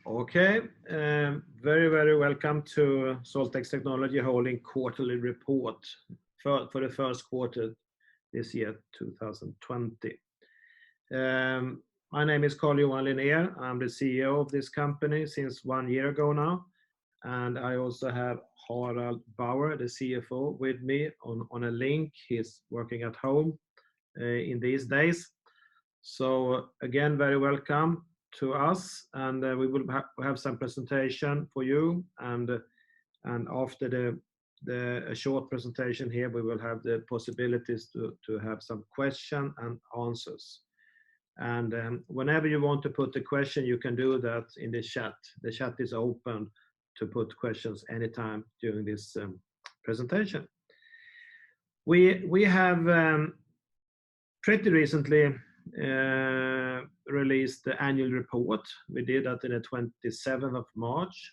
Okay, very welcome to Saltx Technology Holding quarterly report for the first quarter this year, 2020. My name is Carl-Johan Linnér. I'm the CEO of this company since 1 year ago now, and I also have Harald Bauer, the CFO, with me on a link. He's working at home in these days. So again, very welcome to us, and we will have some presentation for you, and after a short presentation here, we will have the possibilities to have some question and answers. And whenever you want to put a question, you can do that in the chat. The chat is open to put questions anytime during this presentation. We have pretty recently released the annual report. We did that on the 27th of March,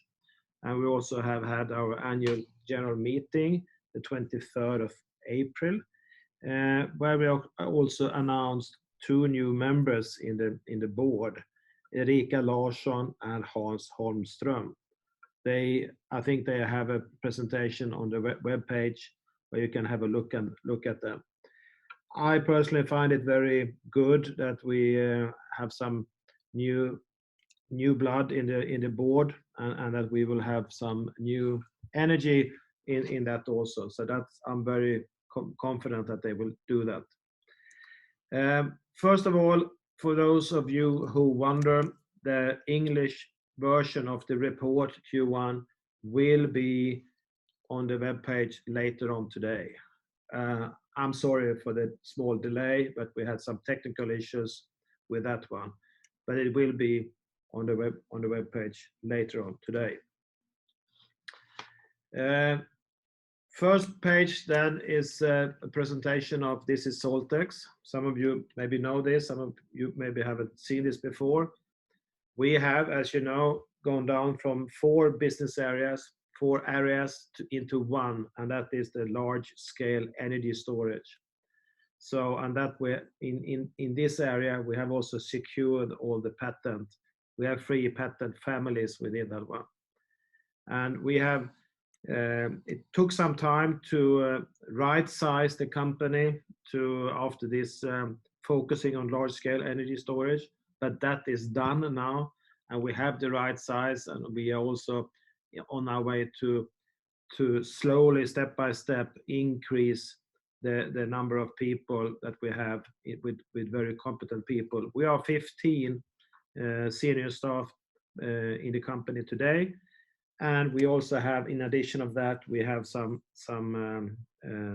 and we also have had our annual general meeting the 23rd of April, where we also announced 2 new members in the board, Erika Larsson and Hans Holmström. I think they have a presentation on the web page where you can have a look at them. I personally find it very good that we have some new blood in the board, and that we will have some new energy in that also. So I'm very confident that they will do that. First of all, for those of you who wonder, the English version of the report Q1 will be on the web page later on today. I'm sorry for the small delay, but we had some technical issues with that one. But it will be on the web page later on today. First page then is a presentation of This is Saltx. Some of you maybe know this, some of you maybe haven't seen this before. We have, as you know, gone down from 4 business areas, 4 areas into 1, and that is the large scale energy storage. So, and that we're in this area, we have also secured all the patent. We have 3 patent families within that one. And we have, it took some time to right size the company after this focusing on large scale energy storage, but that is done now, and we have the right size, and we are also on our way to slowly, step by step, increase the number of people that we have with very competent people. We are 15 senior staff in the company today, and we also have, in addition of that, we have some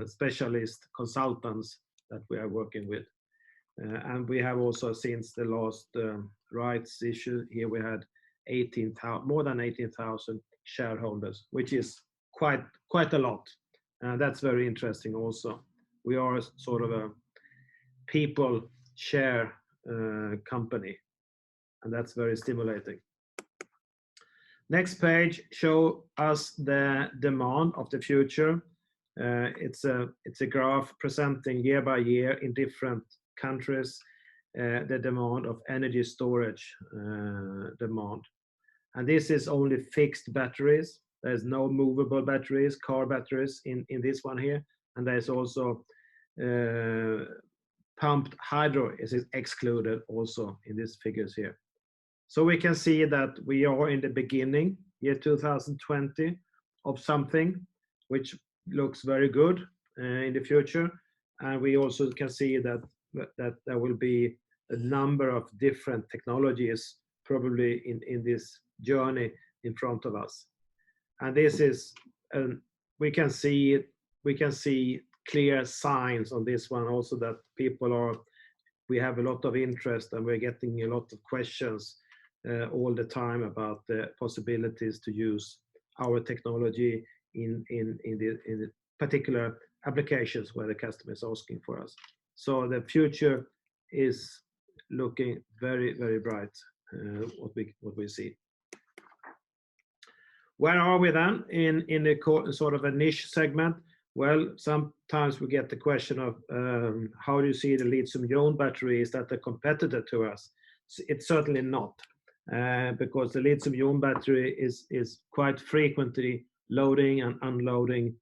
specialist consultants that we are working with, and we have also, since the last rights issue here, we had more than 18,000 shareholders, which is quite a lot. That's very interesting also. We are sort of a people share company, and that's very stimulating. Next page show us the demand of the future. It's a graph presenting year by year in different countries the demand of energy storage demand. And this is only fixed batteries. There's no movable batteries, car batteries in this one here. And there's also pumped hydro is excluded also in these figures here. So we can see that we are in the beginning, year 2020, of something which looks very good in the future. And we also can see that there will be a number of different technologies probably in this journey in front of us. And this is, we can see clear signs on this one also, that we have a lot of interest, and we're getting a lot of questions all the time about the possibilities to use our technology in the particular applications where the customer is asking for us. So the future is looking very, very bright, what we see. Where are we then in the sort of a niche segment? Well, sometimes we get the question of how do you see the lithium-ion battery? Is that a competitor to us? It's certainly not. because the lithium-ion battery is quite frequently loading and unloading.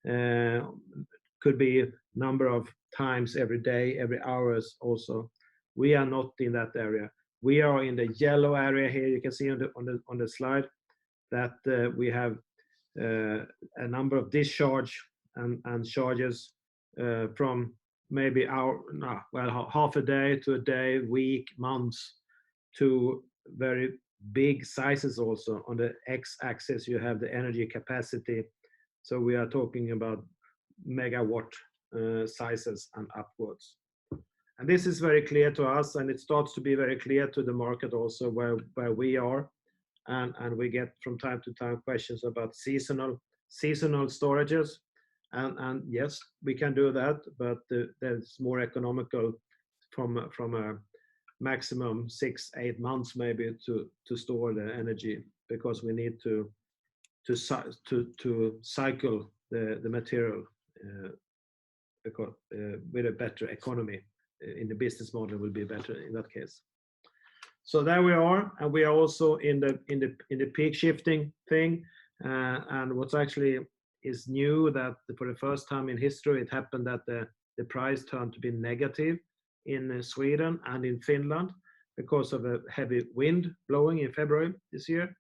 Could be a number of times every day, every hours also. We are not in that area. We are in the yellow area here. You can see on the slide that we have a number of discharge and charges from maybe half a day to a day, week, months, to very big sizes also. On the x-axis, you have the energy capacity. So we are talking about megawatt sizes and upwards. And this is very clear to us, and it starts to be very clear to the market also where we are. And we get from time to time questions about seasonal storages. And yes, we can do that, but that's more economical from a maximum 6-8 months maybe to store the energy, because we need to cycle the material because with a better economy in the business model will be better in that case. So there we are, and we are also in the peak shifting thing. And what's actually is new, that for the first time in history, it happened that the price turned to be negative in Sweden and in Finland because of a heavy wind blowing in February this year.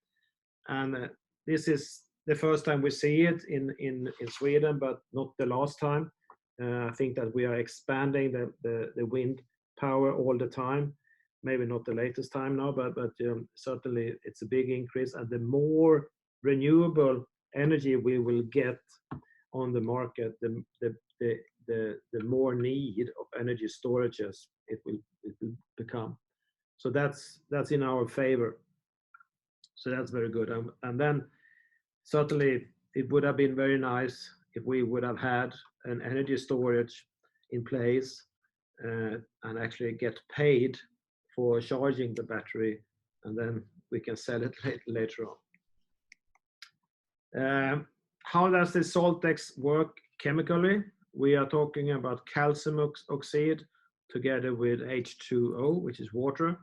And this is the first time we see it in Sweden, but not the last time. I think that we are expanding the wind power all the time. Maybe not the latest time now, but certainly it's a big increase. And the more renewable energy we will get on the market, the more need of energy storages it will become. So that's in our favor. So that's very good. And then certainly it would have been very nice if we would have had an energy storage in place and actually get paid for charging the battery, and then we can sell it later on. How does the Saltx work chemically? We are talking about calcium oxide together with H2O, which is water,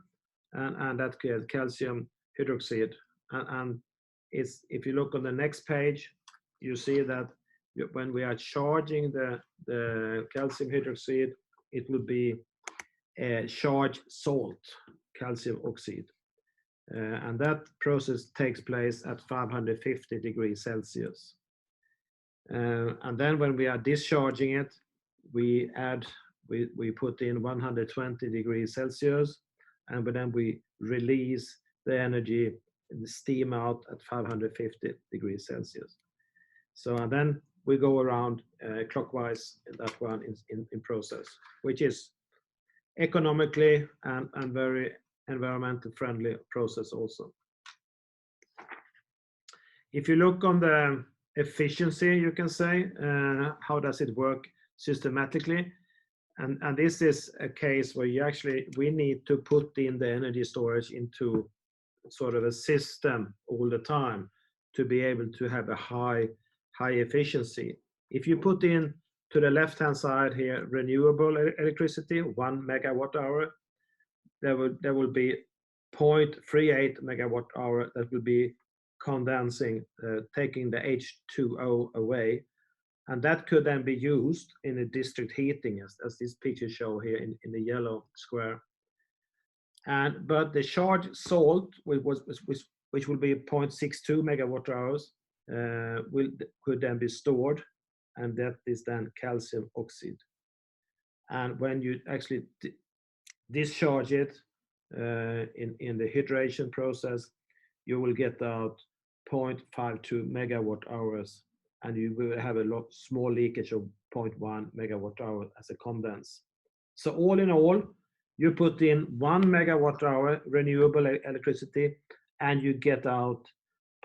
and that creates calcium hydroxide. And it's, if you look on the next page, you see that when we are charging the calcium hydroxide, it will be a charged salt, calcium oxide. And that process takes place at 550 degrees Celsius. And then when we are discharging it, we put in 120 degrees Celsius, and then we release the energy, the steam out at 550 degrees Celsius. So and then we go around clockwise in that one in process, which is economically and very environmental friendly process also. If you look on the efficiency, you can say, how does it work systematically? And this is a case where we need to put in the energy storage into sort of a system all the time to be able to have a high efficiency. If you put in to the left-hand side here, renewable electricity, 1 megawatt hour, there will be 0.38 megawatt hour that will be condensing, taking the H2O away. And that could then be used in a district heating, as this picture show here in the yellow square. But the charged salt, which will be 0.62 megawatt hours, could then be stored, and that is then calcium oxide. And when you actually discharge it in the hydration process, you will get out 0.52 megawatt hours, and you will have a small leakage of 0.1 megawatt hour as a condense. So all in all, you put in 1 megawatt hour renewable electricity, and you get out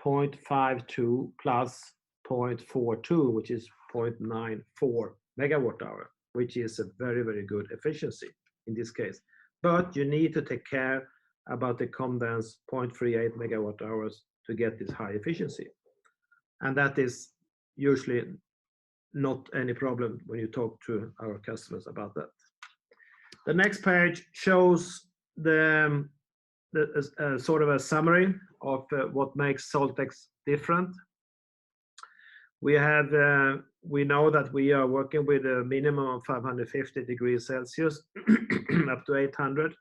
0.52 plus 0.42, which is 0.94 megawatt hour, which is a very, very good efficiency in this case. But you need to take care about the condensed 0.38 megawatt hours to get this high efficiency. And that is usually not any problem when you talk to our customers about that. The next page shows the sort of a summary of what makes Saltx different. We know that we are working with a minimum of 550 degrees Celsius up to 800.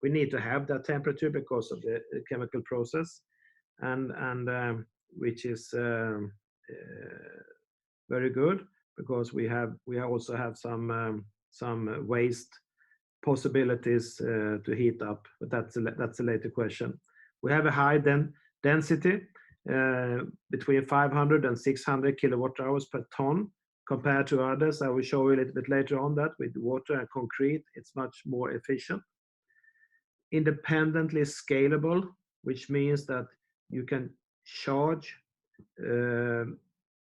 We need to have that temperature because of the chemical process, and which is very good, because we also have some waste possibilities to heat up, but that's a later question. We have a high density between 500 and 600 kilowatt hours per ton compared to others. I will show you a little bit later on that with water and concrete, it's much more efficient. Independently scalable, which means that you can charge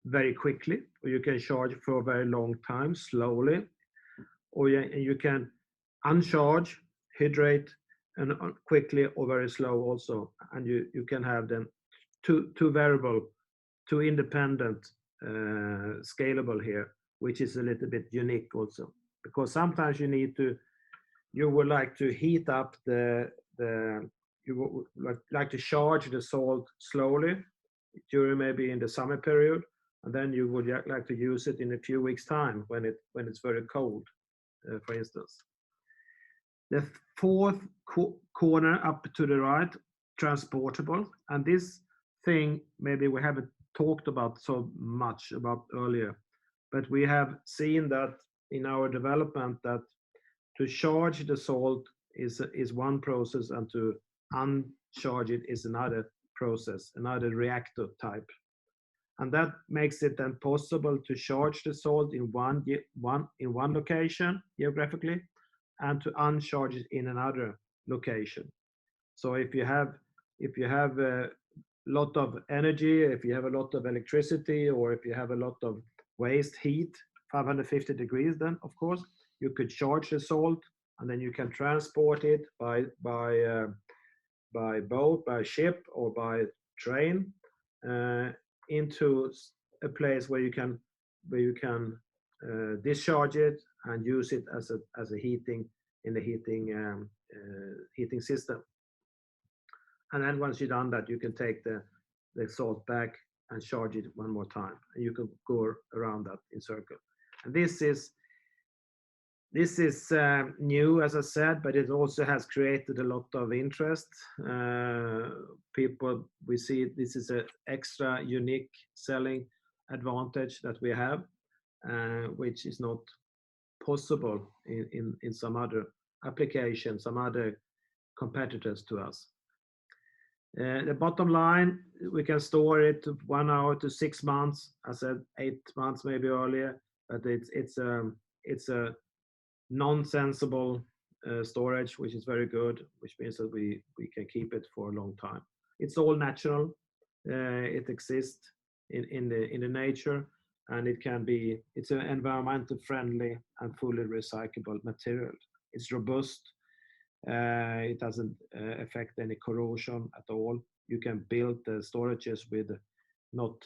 very quickly, or you can charge for a very long time slowly, or you can uncharge, hydrate, and quickly or very slow also. And you can have them two variable, two independent, scalable here, which is a little bit unique also, because sometimes you would like to heat up you would like to charge the salt slowly during maybe in the summer period, and then you would like to use it in a few weeks time when it's very cold, for instance. The fourth corner up to the right, transportable, and this thing maybe we haven't talked about so much about earlier, but we have seen that in our development that to charge the salt is one process, and to uncharge it is another process, another reactor type. And that makes it then possible to charge the salt in one location geographically, and to uncharge it in another location. So if you have a lot of energy, if you have a lot of electricity, or if you have a lot of waste heat, 550 degrees, then of course you could charge the salt, and then you can transport it by boat, by ship, or by train into a place where you can discharge it and use it as a heating in the heating system. And then once you've done that, you can take the salt back and charge it one more time, and you can go around that in circle. And this is new, as I said, but it also has created a lot of interest. We see this is an extra unique selling advantage that we have, which is not possible in some other applications, some other competitors to us. The bottom line, we can store it 1 hour to 6 months. I said 8 months maybe earlier, but it's a non-sensible storage, which is very good, which means that we can keep it for a long time. It's all natural. It exists in the nature, and it's an environmental friendly and fully recyclable material. It's robust. It doesn't affect any corrosion at all. You can build the storages with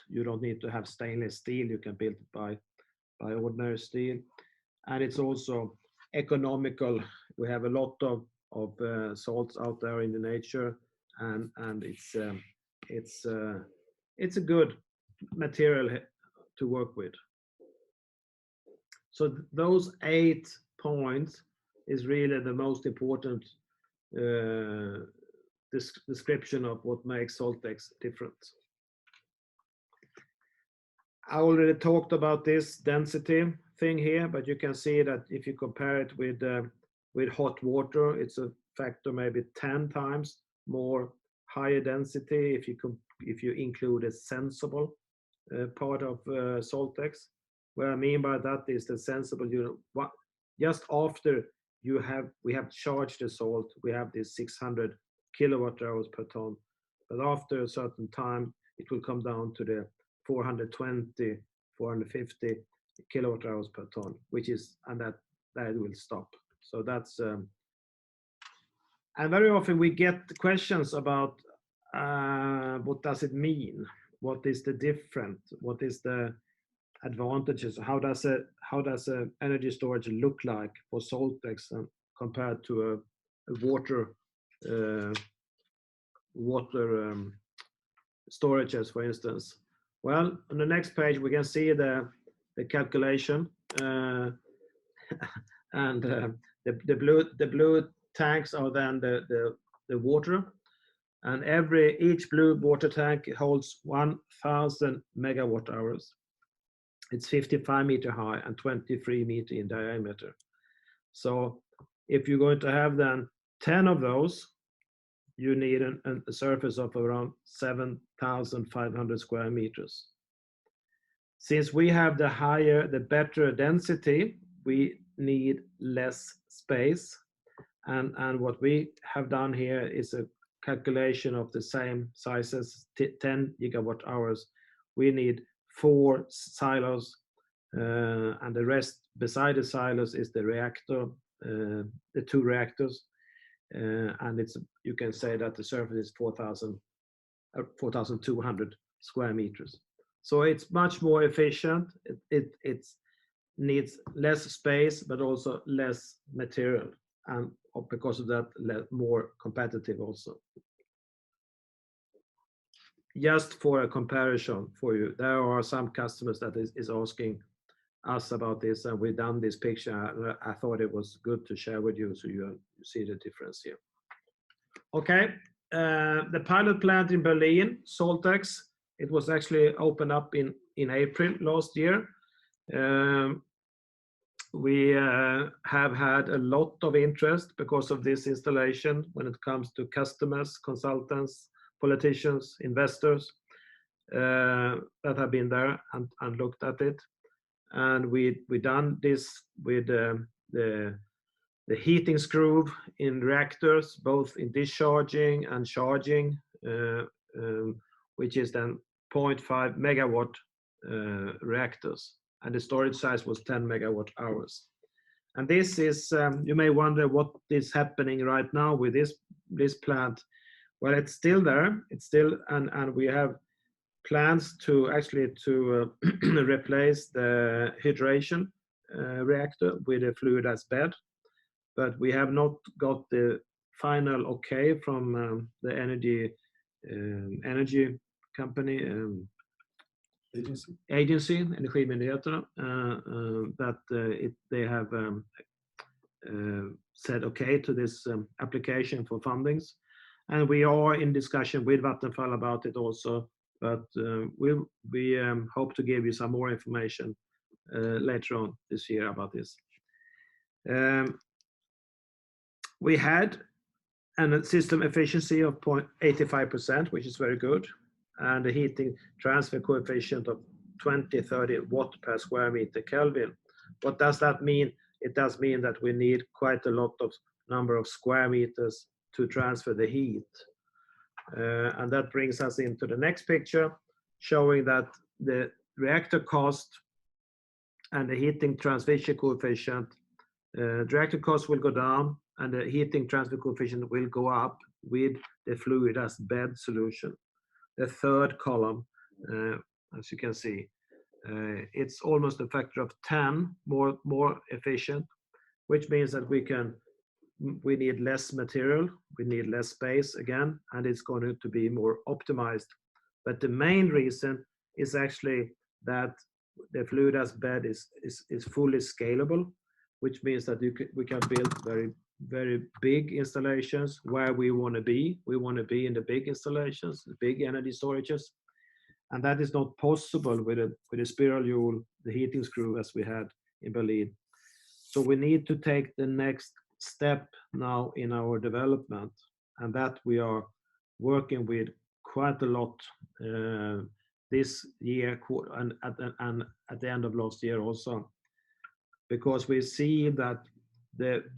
you don't need to have stainless steel. You can build it by ordinary steel, and it's also economical. We have a lot of salts out there in the nature, and it's a good material to work with. So those 8 points is really the most important description of what makes Saltx different. I already talked about this density thing here, but you can see that if you compare it with hot water, it's a factor maybe 10 times more higher density if you include a sensible part of Saltx. What I mean by that is the sensible, just after we have charged the salt, we have this 600 kilowatt hours per ton, but after a certain time, it will come down to the 420, 450 kilowatt hours per ton, and that will stop. So that's, and very often we get questions about what does it mean? What is the difference? What is the advantages? How does a energy storage look like for Saltx compared to a water water storages, for instance. Well, on the next page we can see the calculation, and the blue tanks are then the water, and each blue water tank holds 1,000 megawatt hours. It's 55-meter high and 23-meter in diameter. So if you're going to have then 10 of those, you need a surface of around 7,500 square meters. Since we have the better density, we need less space. And what we have done here is a calculation of the same sizes, 10 gigawatt hours. We need 4 silos, and the rest beside the silos is the reactor, the 2 reactors, and you can say that the surface is 4,200 square meters. So it's much more efficient. It needs less space, but also less material, and because of that, more competitive also. Just for a comparison for you, there are some customers that is asking us about this, and we've done this picture. I thought it was good to share with you so you see the difference here. Okay, the pilot plant in Berlin, Saltx, it was actually opened up in April last year. We have had a lot of interest because of this installation when it comes to customers, consultants, politicians, investors that have been there and looked at it. And we done this with the heating screw in reactors, both in discharging and charging, which is then 0.5 megawatt reactors. And the storage size was 10 megawatt hours. And this is, you may wonder what is happening right now with this plant. Well, it's still there. It's still, and we have plans to actually replace the hydration reactor with a fluidized bed, but we have not got the final okay from the energy company agency, Energimyndigheterna, that they have said okay to this application for fundings, and we are in discussion with Vattenfall about it also. But we hope to give you some more information later on this year about this. We had a system efficiency of 85%, which is very good, and a heating transfer coefficient of 20-30 watt per square meter Kelvin. What does that mean? It does mean that we need quite a lot of number of square meters to transfer the heat. And that brings us into the next picture, showing that the reactor cost and the heating transfer coefficient, the reactor cost will go down and the heating transfer coefficient will go up with the fluidized bed solution. The third column, as you can see, it's almost a factor of 10 more efficient, which means that we need less material, we need less space again, and it's going to be more optimized. But the main reason is actually that the fluidized bed is fully scalable, which means that we can build very, very big installations where we want to be. We want to be in the big installations, the big energy storages, and that is not possible with a spiral joule, the heating screw as we had in Berlin. So we need to take the next step now in our development, and that we are working with quite a lot this year and at the end of last year also, because we see that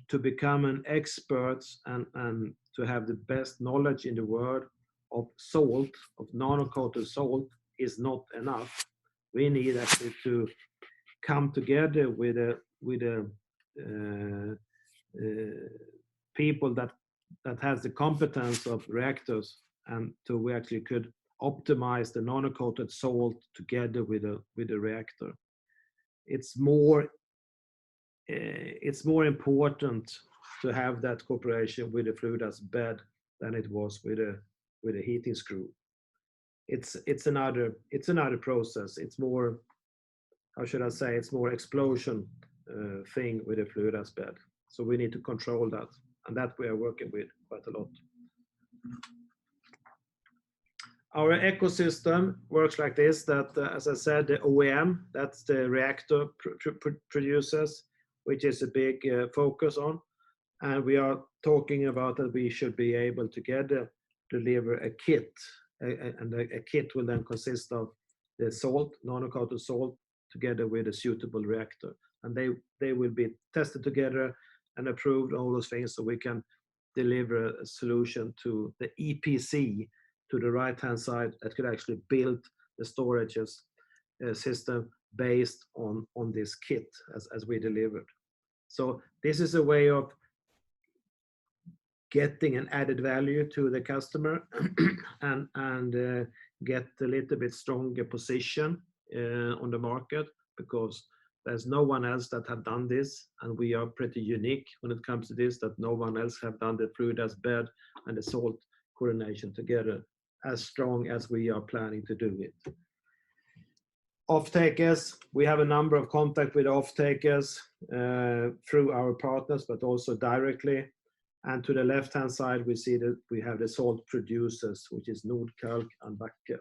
to become an expert and to have the best knowledge in the world of salt, of nano-coated salt, is not enough. We need actually to come together with people that has the competence of reactors, and so we actually could optimize the nano-coated salt together with the reactor. It's more important to have that cooperation with the fluidized bed than it was with with a heating screw. It's another process. It's more, how should I say, it's more explosion thing with a fluidized bed. So we need to control that, and that we are working with quite a lot. Our ecosystem works like this, that as I said, the OEM, that's the reactor producers, which is a big focus on. And we are talking about that we should be able to deliver a kit. And a kit will then consist of the salt, nanocoated salt, together with a suitable reactor. And they will be tested together and approved, all those things, so we can deliver a solution to the EPC, to the right-hand side, that could actually build the storage system based on this kit as we delivered. So this is a way of getting an added value to the customer and get a little bit stronger position on the market, because there's no one else that have done this, and we are pretty unique when it comes to this, that no one else have done the fluidized bed and the salt coordination together as strong as we are planning to do it. Off-takers, we have a number of contact with off-takers through our partners, but also directly. And to the left-hand side, we see that we have the salt producers, which is Nordkalk and Backe.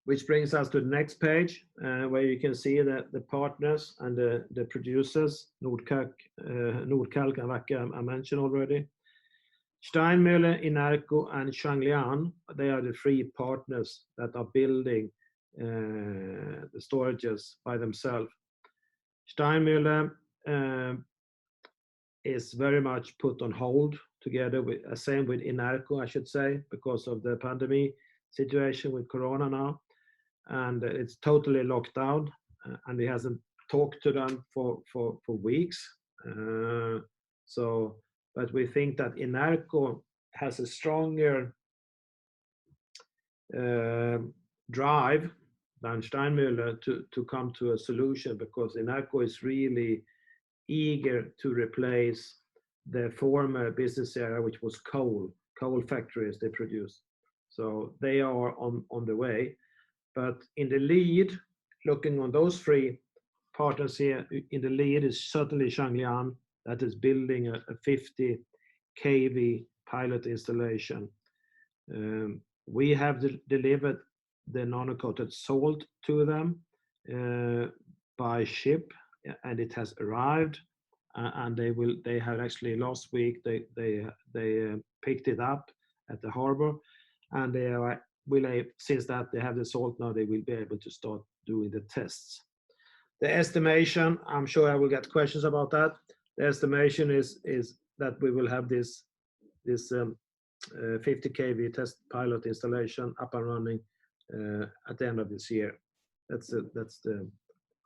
Which brings us to the next page, where you can see that the partners and the producers, Nordkalk and Backe, I mentioned already. Steinmüller, Inerco, and Shanglian, they are the three partners that are building the storages by themselves. Steinmüller is very much put on hold together with, same with Inerco, I should say, because of the pandemic situation with Corona now. And it's totally locked down, and he hasn't talked to them for weeks. But we think that Inerco has a stronger drive than Steinmüller to come to a solution, because Inerco is really eager to replace the former business area, which was coal factories they produce. So they are on the way. But in the lead, looking on those three partners here, in the lead is certainly Shanglian, that is building a 50 kV pilot installation. We have delivered the nanocoated salt to them by ship, and it has arrived. And they have actually last week they picked it up at the harbor, and they will, since that they have the salt now, they will be able to start doing the tests. The estimation, I'm sure I will get questions about that. The estimation is that we will have this 50 kV test pilot installation up and running at the end of this year. That's the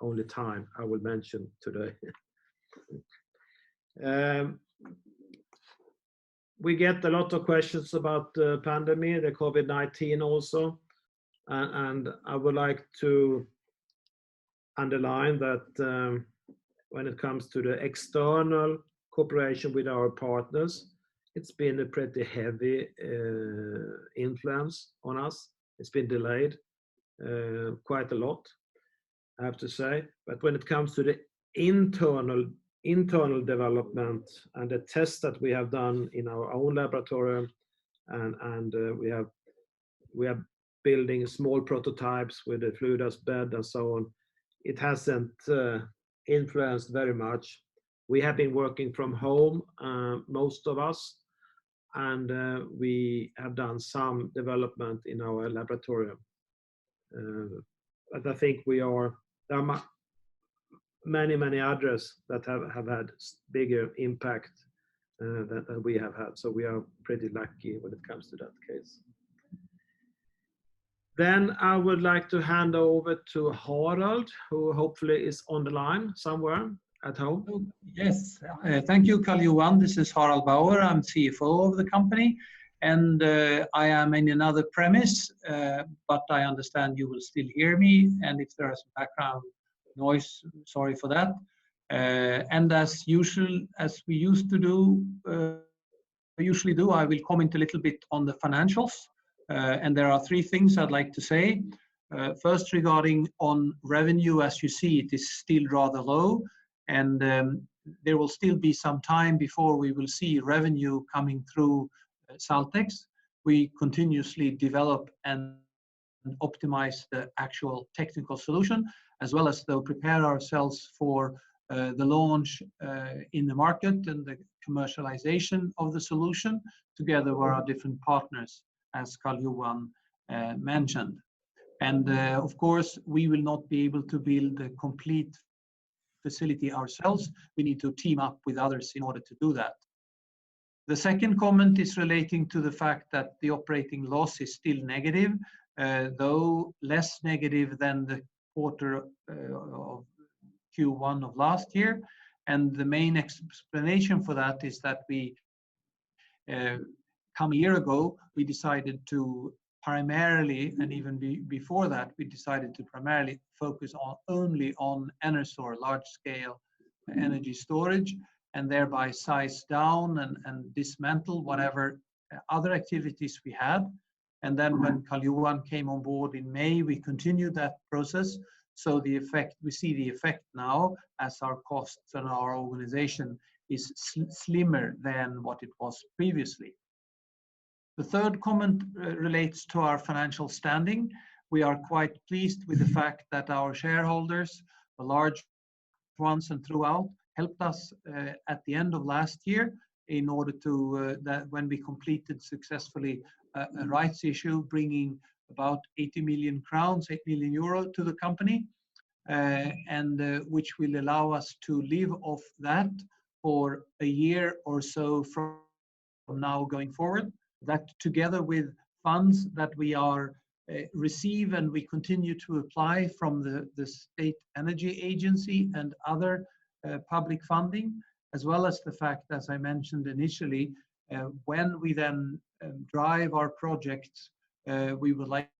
only time I will mention today. We get a lot of questions about the pandemic, the COVID-19 also, and I would like to underline that when it comes to the external cooperation with our partners, it's been a pretty heavy influence on us. It's been delayed quite a lot, I have to say. But when it comes to the internal development and the tests that we have done in our own laboratory, and we are building small prototypes with the fluidized bed and so on, it hasn't influenced very much. We have been working from home, most of us, and we have done some development in our laboratory. But I think there are many others that have had bigger impact than we have had. So we are pretty lucky when it comes to that case. Then I would like to hand over to Harald, who hopefully is on the line somewhere at home. Yes, thank you, Carl-Johan. This is Harald Bauer. I'm CFO of the company, and I am in another premise, but I understand you will still hear me, and if there is background noise, sorry for that. And as usual, as we used to do usually do, I will comment a little bit on the financials. And there are three things I'd like to say. First, regarding on revenue, as you see, it is still rather low, and there will still be some time before we will see revenue coming through Saltx. We continuously develop and optimize the actual technical solution, as well as to prepare ourselves for the launch in the market and the commercialization of the solution together with our different partners, as Carl-Johan mentioned. And of course, we will not be able to build a complete facility ourselves. We need to team up with others in order to do that. The second comment is relating to the fact that the operating loss is still negative, though less negative than the quarter of Q1 of last year. And the main explanation for that is that we, come a year ago, we decided to primarily, and even before that, we decided to primarily focus only on Enerstor, large-scale energy storage, and thereby size down and dismantle whatever other activities we had. And then when Carl-Johan came on board in May, we continued that process. So the effect, we see the effect now as our costs and our organization is slimmer than what it was previously. The third comment relates to our financial standing. We are quite pleased with the fact that our shareholders, the large ones and throughout, helped us at the end of last year in order to, that when we completed successfully a rights issue, bringing about 80 million crowns, 8 million euro to the company, and which will allow us to live off that for a year or so from now going forward. That together with funds that we are receive and we continue to apply from the State Energy Agency and other public funding, as well as the fact, as I mentioned initially, when we then drive our projects, we would like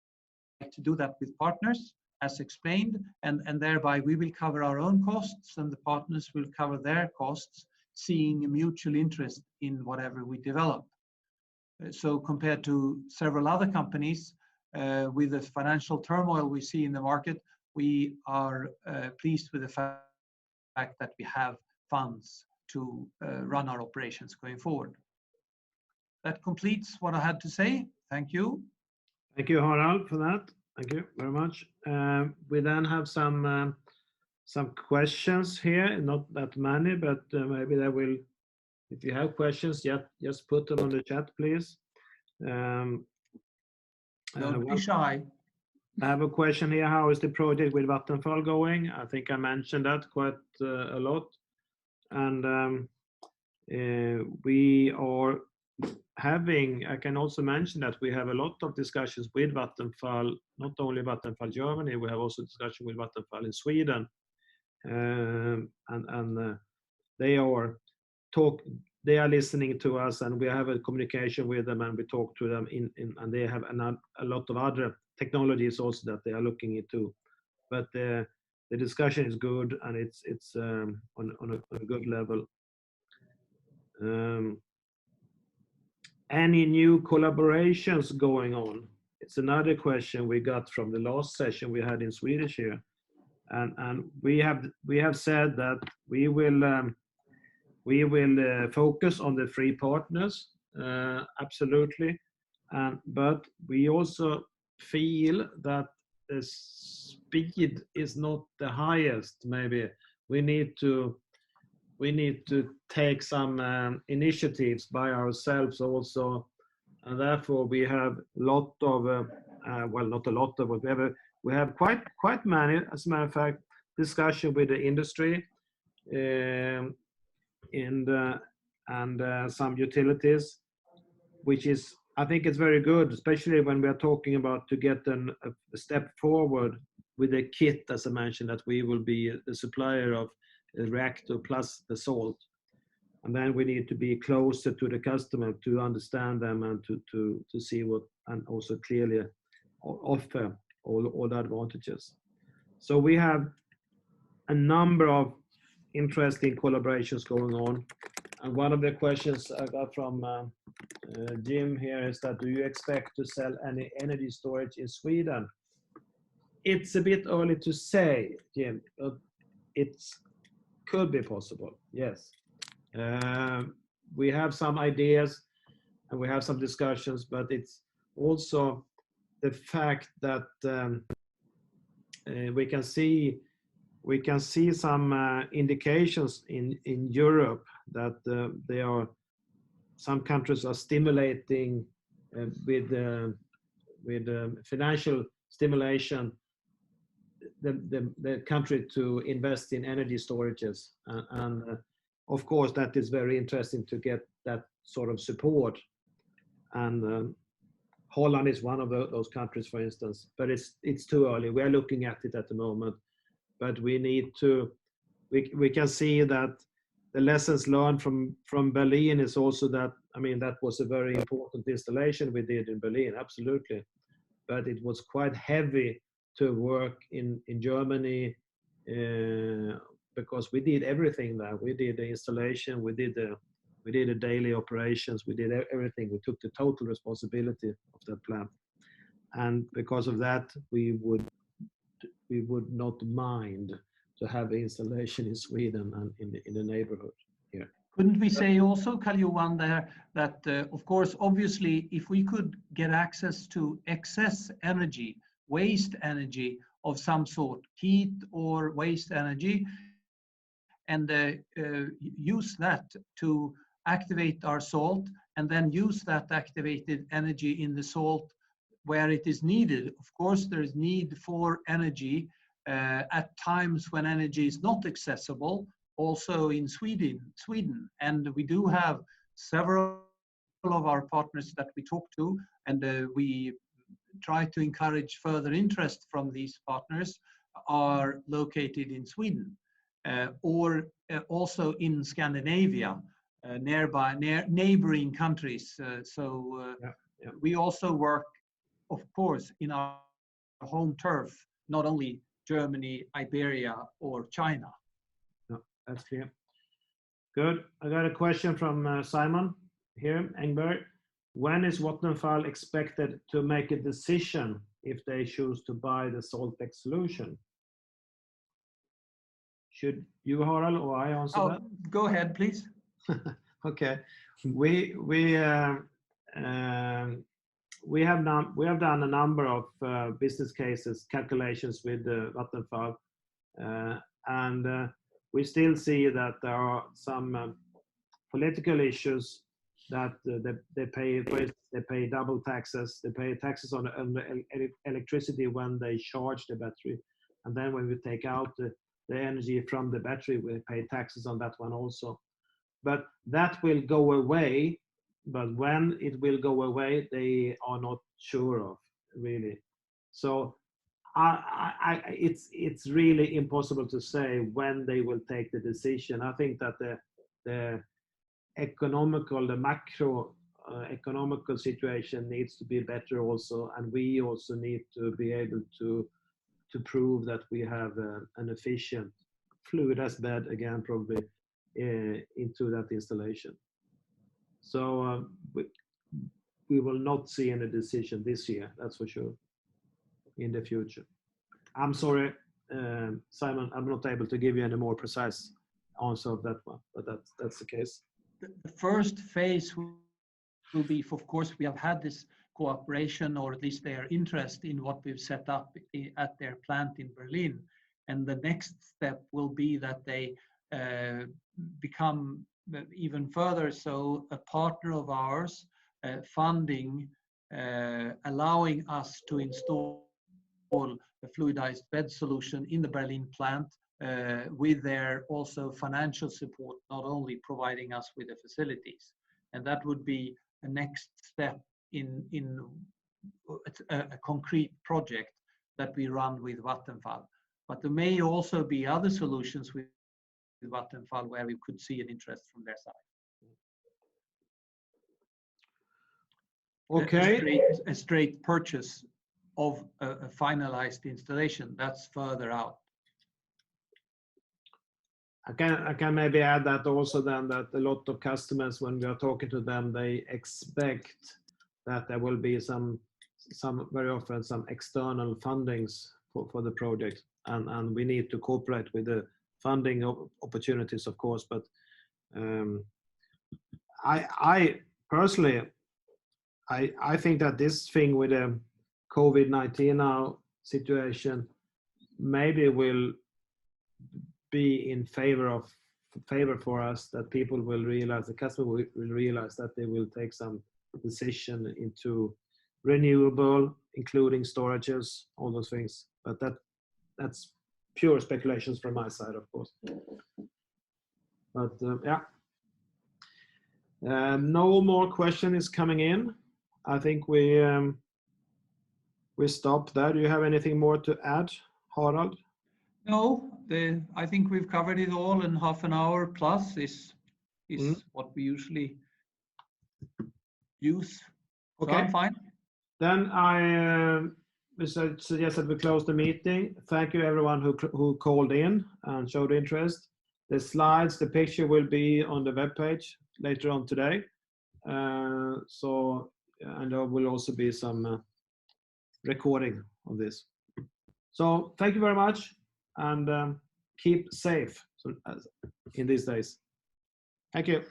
to do that with partners, as explained, and thereby we will cover our own costs and the partners will cover their costs, seeing a mutual interest in whatever we develop. So compared to several other companies with the financial turmoil we see in the market, we are pleased with the fact that we have funds to run our operations going forward. That completes what I had to say. Thank you. Thank you, Harald, for that. Thank you very much. We then have some questions here, not that many, but maybe they will. If you have questions, just put them on the chat, please. Don't be shy. I have a question here. How is the project with Vattenfall going? I think I mentioned that quite a lot. And we are having, I can also mention that we have a lot of discussions with Vattenfall, not only Vattenfall Germany, we have also discussion with Vattenfall in Sweden. And they are listening to us, and we have a communication with them, and we talk to them and they have a lot of other technologies also that they are looking into. But the discussion is good, and it's on a good level. Any new collaborations going on? It's another question we got from the last session we had in Swedish here, and we have said that we will focus on the three partners, absolutely, but we also feel that the speed is not the highest. Maybe we need to take some initiatives by ourselves also, and therefore we have a lot of well, not a lot of, but we have quite many, as a matter of fact, discussion with the industry and some utilities, which is, I think it's very good, especially when we are talking about to get a step forward with the kit, as I mentioned, that we will be the supplier of the reactor plus the salt. And then we need to be closer to the customer to understand them and to see what, and also clearly offer all the advantages. So we have a number of interesting collaborations going on, And one of the questions I got from Jim here is that, do you expect to sell any energy storage in Sweden? It's a bit early to say, Jim. It could be possible, yes. We have some ideas and we have some discussions, but it's also the fact that we can see some indications in Europe that some countries are stimulating with financial stimulation the country to invest in energy storages, and of course that is very interesting to get that sort of support. And Holland is one of those countries, for instance, but it's too early. We are looking at it at the moment, but we need to. We can see that the lessons learned from Berlin is also that, I mean, that was a very important installation we did in Berlin, absolutely, but it was quite heavy to work in Germany because we did everything there. We did the installation, we did the daily operations, we did everything. We took the total responsibility of that plant, and because of that, we would not mind to have the installation in Sweden and in the neighborhood here. Couldn't we say also, Karl-Johan, there that, of course, obviously, if we could get access to excess energy, waste energy of some sort, heat or waste energy, and use that to activate our salt, and then use that activated energy in the salt where it is needed. Of course, there is need for energy at times when energy is not accessible, also in Sweden. And we do have several of our partners that we talk to, and we try to encourage further interest from these partners are located in Sweden or also in Scandinavia, neighboring countries. We also work, of course, in our home turf, not only Germany, Iberia, or China. No, that's clear. Good. I got a question from Simon here, Engberg. When is Vattenfall expected to make a decision if they choose to buy the Saltx solution? Should you, Harald, or I answer that? Go ahead, please. Okay. We have done a number of business cases, calculations with Vattenfall, and we still see that there are some political issues that they pay double taxes. They pay taxes on electricity when they charge the battery, and then when we take out the energy from the battery, we pay taxes on that one also. But that will go away. But when it will go away, they are not sure of, really. So it's really impossible to say when they will take the decision. I think that the macro economical situation needs to be better also, and we also need to be able to prove that we have an efficient fluidized bed, again, probably into that installation. So we will not see any decision this year, that's for sure, in the future. I'm sorry, Simon, I'm not able to give you any more precise answer of that one, but that's the case. The first phase will be, of course, we have had this cooperation, or at least their interest in what we've set up at their plant in Berlin. And the next step will be that they become even further so a partner of ours, funding, allowing us to install a fluidized bed solution in the Berlin plant with their also financial support, not only providing us with the facilities. And that would be a next step in a concrete project that we run with Vattenfall. But there may also be other solutions with Vattenfall where we could see an interest from their side. Okay. A straight purchase of a finalized installation, that's further out. I can maybe add that also then that a lot of customers, when we are talking to them, they expect that there will be some very often some external fundings for the project, and we need to cooperate with the funding opportunities, of course. But I personally, I think that this thing with the COVID-19 now situation maybe will be in favor for us, that people will realize, the customer will realize that they will take some decision into renewable, including storages, all those things. But that's pure speculations from my side, of course. But yeah, no more question is coming in. I think we stop there. Do you have anything more to add, Harald? No, I think we've covered it all, and half an hour plus is what we usually use. So Okay. I'm fine. Then I suggest that we close the meeting. Thank you everyone who called in and showed interest. The slides, the picture will be on the webpage later on today. And there will also be some recording of this. So thank you very much, and keep safe in these days. Thank you.